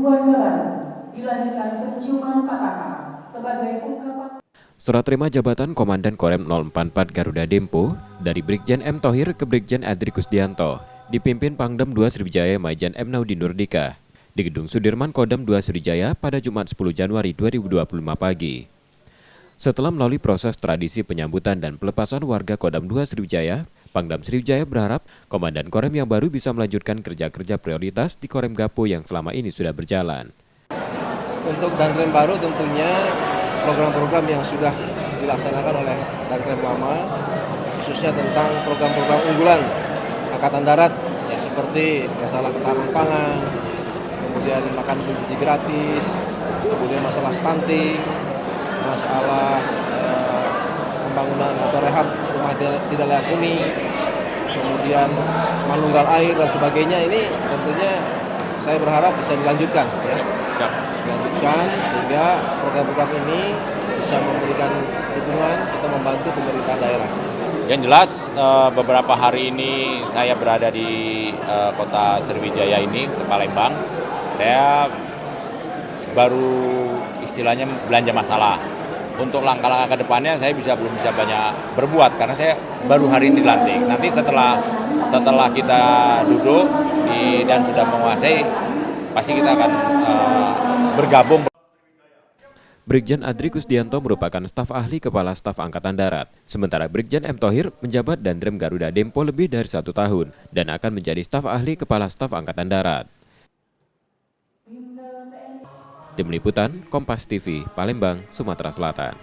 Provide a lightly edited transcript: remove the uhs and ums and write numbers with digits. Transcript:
keluarga baru dilanjutkan penciuman pataka sebagai ungkapan. Serah terima jabatan Komandan Korem 044 Garuda Dempo dari Brigjen M. Thohir ke Brigjen Adri Kusdianto dipimpin Pangdam 2 Sriwijaya Majen M. Naudi Nurdika di Gedung Sudirman Kodam 2 Sriwijaya pada Jumat 10 Januari 2025 pagi. Setelah melalui proses tradisi penyambutan dan pelepasan warga Kodam 2 Sriwijaya, Pangdam Sriwijaya berharap Komandan Korem yang baru bisa melanjutkan kerja-kerja prioritas di Korem Gapo yang selama ini sudah berjalan. Untuk Danrem baru tentunya program-program yang sudah dilaksanakan oleh Danrem lama, khususnya tentang program-program unggulan Angkatan Darat, ya seperti masalah ketahanan pangan, kemudian makan gizi gratis, kemudian masalah stunting, masalah pembangunan atau rehab rumah tidak layak huni, kemudian manunggal air dan sebagainya. Ini tentunya saya berharap bisa dilanjutkan, ya. Dilanjutkan sehingga program-program ini bisa memberikan dukungan, kita membantu pemerintah daerah. Yang jelas beberapa hari ini saya berada di kota Sriwijaya ini, ke Palembang. Saya baru istilahnya belanja masalah. Untuk langkah-langkah ke depannya saya belum bisa banyak berbuat karena saya baru hari ini dilantik. Nanti setelah kita duduk dan sudah menguasai, pasti kita akan bergabung. Brigjen Adri Kusdianto merupakan staf ahli Kepala Staf Angkatan Darat. Sementara Brigjen M. Thohir menjabat Danrem Garuda Dempo lebih dari 1 tahun dan akan menjadi staf ahli Kepala Staf Angkatan Darat. Tim Liputan, Kompas TV, Palembang, Sumatera Selatan.